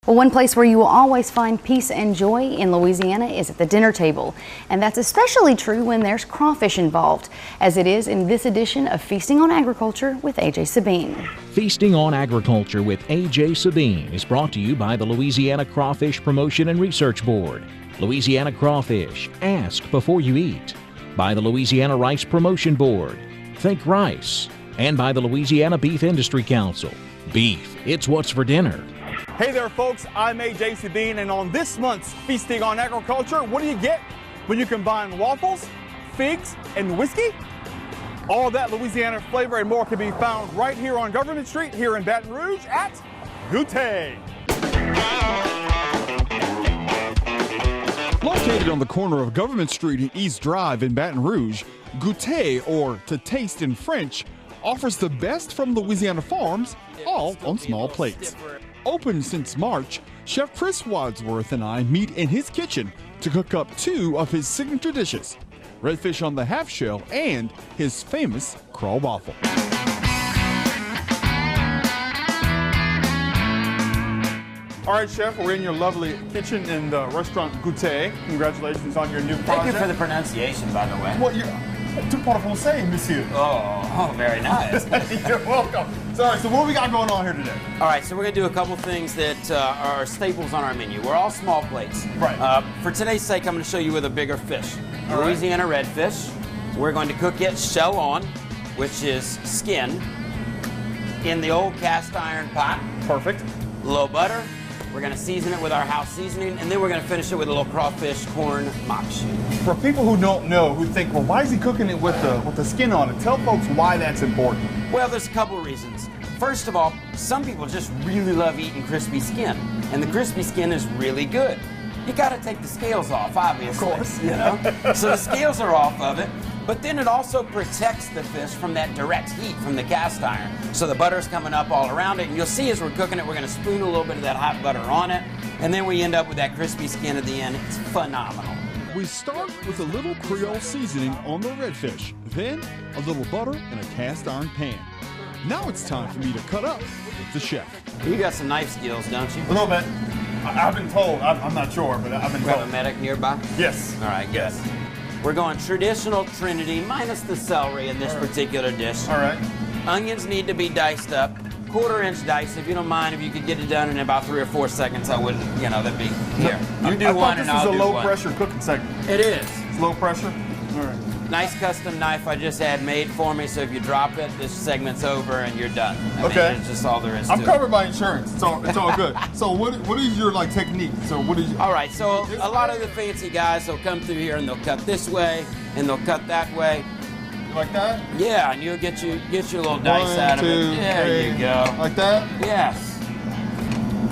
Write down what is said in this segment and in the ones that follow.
Well, one place where you will always find peace and joy in Louisiana is at the dinner table. And that's especially true when there's crawfish involved, as it is in this edition of Feasting on Agriculture with AJ Sabine. Feasting on Agriculture with AJ Sabine is brought to you by the Louisiana Crawfish Promotion and Research Board, Louisiana Crawfish, ask before you eat, by the Louisiana Rice Promotion Board, Think Rice, and by the Louisiana Beef Industry Council. Beef, it's what's for dinner. Hey there, folks. I'm AJ Sabine, and on this month's Feasting on Agriculture, what do you get when you combine waffles, figs, and whiskey? All that Louisiana flavor and more can be found right here on Government Street here in Baton Rouge at Goûter. Located on the corner of Government Street and East Drive in Baton Rouge, Goûter, or to taste in French, offers the best from Louisiana farms, all on small plates. Open since March, Chef Chris Wadsworth and I meet in his kitchen to cook up two of his signature dishes, redfish on the half shell and his famous craw waffle. All right, Chef, we're in your lovely kitchen in the restaurant Goûter. Congratulations on your new project. Thank you for the pronunciation, by the way. Well, tout français, monsieur. Oh, very nice. You're welcome. Sorry, so what do we got going on here today? All right, so we're going to do a couple things that are staples on our menu. We're all small plates. Right. For today's sake, I'm going to show you with a bigger fish. All Louisiana redfish. We're going to cook it shell on, which is skin, in the old cast iron pot. Perfect. A little butter. We're going to season it with our house seasoning, and then we're going to finish it with a little crawfish corn mash. For people who don't know, who think, well, why is he cooking it with the skin on it? Tell folks why that's important. Well, there's a couple of reasons. First of all, some people just really love eating crispy skin, and the crispy skin is really good. You got to take the scales off, obviously. Of course. You know? So the scales are off of it, but then it also protects the fish from that direct heat from the cast iron. So the butter's coming up all around it, and you'll see as we're cooking it, we're going to spoon a little bit of that hot butter on it, and then we end up with that crispy skin at the end. It's phenomenal. We start with a little Creole seasoning on the redfish, then a little butter in a cast iron pan. Now it's time for me to cut up with the chef. You got some knife skills, don't you? A little bit. I've been told. I'm not sure, but I've been We have told. a medic nearby? Yes. All right, good. Yes. We're going traditional Trinity minus the celery in this particular dish. All right. Onions need to be diced up. 1/4-inch dice, if you don't mind. If you could get it done in about 3 or 4 seconds, I wouldn't, that'd be, here. You do one and I'll do this is a one. low-pressure cooking segment. It is. It's low pressure? All right. Nice custom knife I just had made for me, so if you drop it, this segment's over and you're done. I mean, it's just all there is to it. I'm covered by insurance. It's all good. So what is your technique? So what is All right, so a lot of the fancy guys will come through here and they'll cut this way and they'll cut that way. Like that? Yeah, and you'll get your little dice out of it. There you go. Like that? Yes.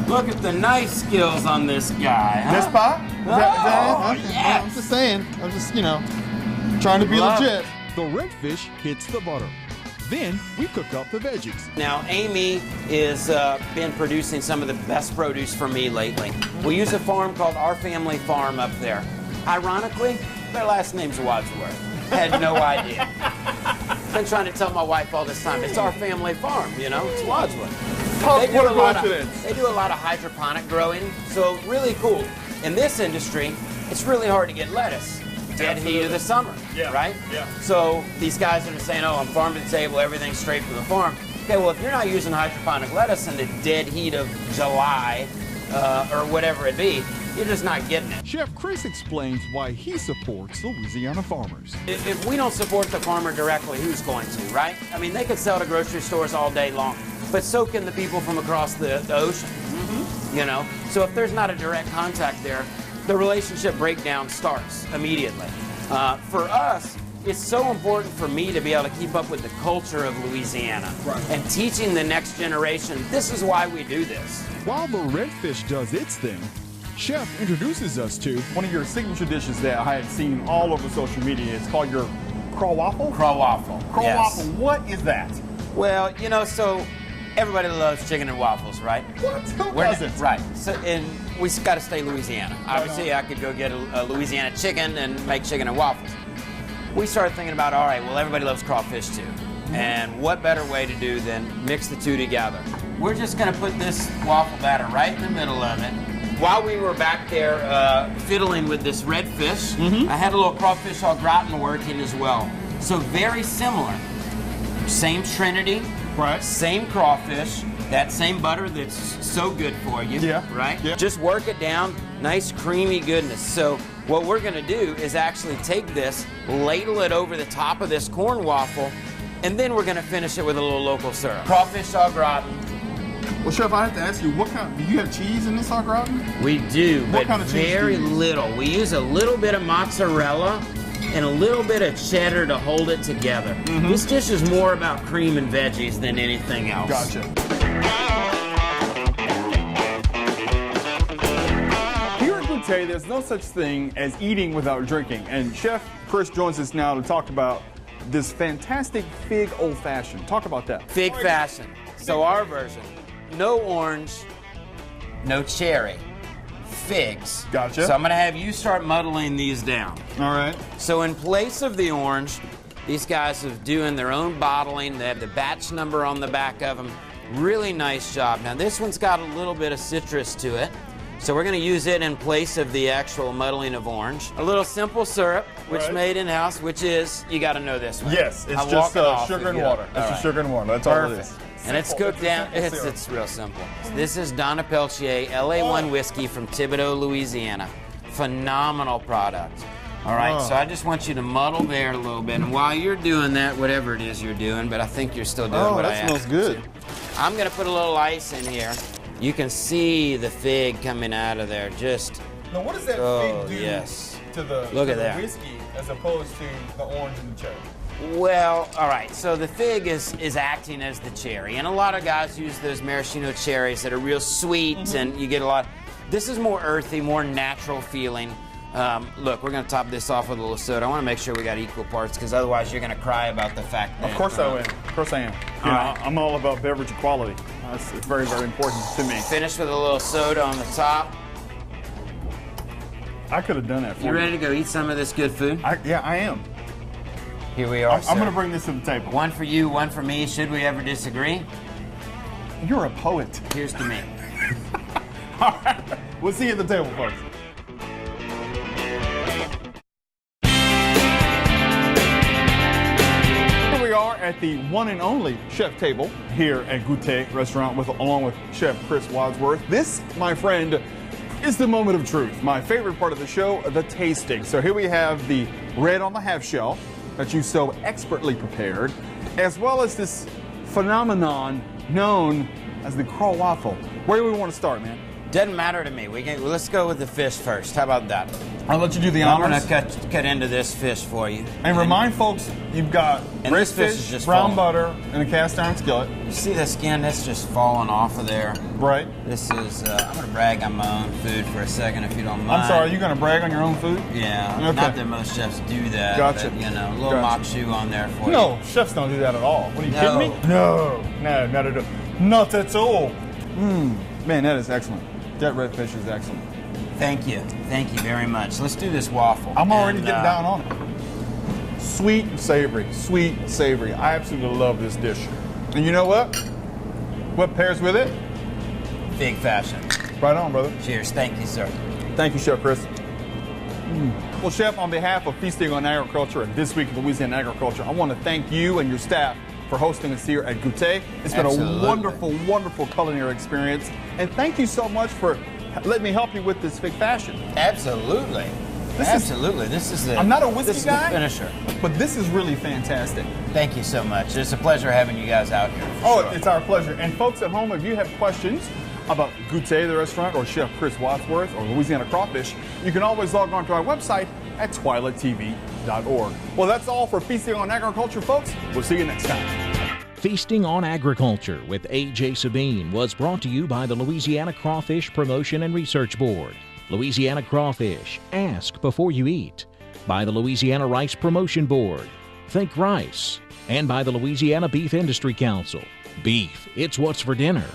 Look at the knife skills on this guy, huh? This pot? Yes. I'm just saying. I'm just, trying to be Love legit. The redfish hits the butter. Then we cook up the veggies. Now, Amy has been producing some of the best produce for me lately. We use a farm called Our Family Farm up there. Ironically, their last name's Wadsworth. Had no idea. Been trying to tell my wife all this time, it's Our Family Farm, it's Wadsworth. They do a lot of hydroponic growing, so really cool. In this industry, it's really hard to get lettuce. Dead heat of the summer, right? Yeah. So these guys are saying, oh, I'm farm to table, everything's straight from the farm. Okay, well, if you're not using hydroponic lettuce in the dead heat of July or whatever it be, you're just not getting it. Chef Chris explains why he supports Louisiana farmers. If we don't support the farmer directly, who's going to, right? I mean, they could sell to grocery stores all day long, but so can the people from across the ocean, So if there's not a direct contact there, the relationship breakdown starts immediately. For us, it's so important for me to be able to keep up with the culture of Louisiana and teaching the next generation. This is why we do this. While the redfish does its thing, Chef introduces us to One of your signature dishes that I had seen all over social media. It's called your craw waffle? Craw waffle. Craw Yes. waffle. What is that? Well, so everybody loves chicken and waffles, right? What? Who doesn't? Right. So, and we got to stay Louisiana. Obviously, I could go get a Louisiana chicken and make chicken and waffles. We started thinking about, all right, well, everybody loves crawfish too. And what better way to do than mix the two together? we're just gonna put this waffle batter right in the middle of it. While we were back there fiddling with this red fish, I had a little crawfish au gratin working as well. So very similar. Same trinity, Right. same crawfish, that same butter that's so good for you, right? Yeah. Just work it down, nice creamy goodness. So what we're gonna do is actually take this, ladle it over the top of this corn waffle, and then we're gonna finish it with a little local syrup. Crawfish au gratin. Well, Chef, I have to ask you, what kind? Do you have cheese in this au gratin? We do, What but kind of cheese do very you use? little. We use a little bit of mozzarella and a little bit of cheddar to hold it together. This dish is more about cream and veggies than anything else. Gotcha. Here at Goûter, there's no such thing as eating without drinking. And Chef Chris joins us now to talk about this fantastic fig old-fashioned. Talk about that. Fig fashion. So our version, no orange, no cherry, figs. Gotcha. So I'm gonna have you start muddling these down. All right. So in place of the orange, these guys are doing their own bottling. They have the batch number on the back of them. Really nice job. Now this one's got a little bit of citrus to it. So we're gonna use it in place of the actual muddling of orange. A little simple syrup, which Right. made in-house, which is, you gotta know this one. Yes, it's I'm just walking off sugar if and you water. don't. It's All just right. sugar and water. That's all it Perfect. is. And it's Simple. cooked down, It's a simple it's real simple. This is Donna Peltier, LA1 whiskey from Thibodaux, Louisiana. Phenomenal product. All right, so I just want you to muddle there a little bit. And while you're doing that, whatever it is you're doing, but I think you're still doing Oh, what I that asked smells you good. to. I'm gonna put a little ice in here. You can see the fig coming out of there, just, Now, what does that Oh, fig do yes. to the, Look to at the that. whiskey as opposed to the orange and the cherry? well, all right, so the fig is acting as the cherry. And a lot of guys use those maraschino cherries that are real sweet and you get a lot. This is more earthy, more natural feeling. Look, we're gonna top this off with a little soda. I wanna make sure we got equal parts because otherwise you're gonna cry about the fact that. Of course I will. Of course I am. You know, I'm all about beverage equality. It's very, very important to me. Finish with a little soda on the top. I could have done that for You ready to go eat some of this good food? Yeah, I am. Here we are, I'm sir. going to bring this to the table. One for you, one for me. Should we ever disagree? You're a poet. Here's to me. All right. We'll see you at the table, folks. Here we are at the one and only chef table here at Goûter Restaurant along with Chef Chris Wadsworth. This, my friend, is the moment of truth. My favorite part of the show, the tasting. So here we have the red on the half shell that you so expertly prepared, as well as this phenomenon known as the crawl waffle. Where do we want to start, man? Doesn't matter to me. Let's go with the fish first. How about that? I'll let you do the I'm honors. gonna cut into this fish for you. And remind folks, you've got And red this fish fish, is just brown falling. butter, and a cast iron skillet. You see the skin? That's just falling off of there. Right. This is. I'm gonna brag on my own food for a second, if you don't mind. I'm sorry, are you going to brag on your own food? Yeah. Okay. Not that most chefs do that. Gotcha. But, you know, a little Gotcha. mock shoe on there for you. No, chefs don't do that at all. What are you No. kidding me? No, not at all. Not at all. Man, that is excellent. That red fish is excellent. Thank you. Thank you very much. Let's do this waffle. I'm already And, getting down on it. Sweet and savory, sweet and savory. I absolutely love this dish. And you know what? What pairs with it? Big fashion. Right on, brother. Cheers. Thank you, sir. Thank you, Chef Chris. Well, Chef, on behalf of Feasting on Agriculture and This Week in Louisiana Agriculture, I want to thank you and your staff for hosting us here at Goûter. It's been Absolutely. a wonderful, wonderful culinary experience. And thank you so much for letting me help you with this fig fashion. Absolutely. Absolutely. This is the. I'm not a whiskey this is guy. The finisher. But this is really fantastic. Thank you so much. It's a pleasure having you guys out here. for Oh, sure. it's our pleasure. And folks at home, if you have questions about Goûter, the restaurant, or Chef Chris Wadsworth, or Louisiana Crawfish, you can always log on to our website at twilatv.org. Well, that's all for Feasting on Agriculture, folks. We'll see you next time. Feasting on Agriculture with A.J. Sabine was brought to you by the Louisiana Crawfish Promotion and Research Board. Louisiana Crawfish, ask before you eat. By the Louisiana Rice Promotion Board, think rice. And by the Louisiana Beef Industry Council. Beef, it's what's for dinner.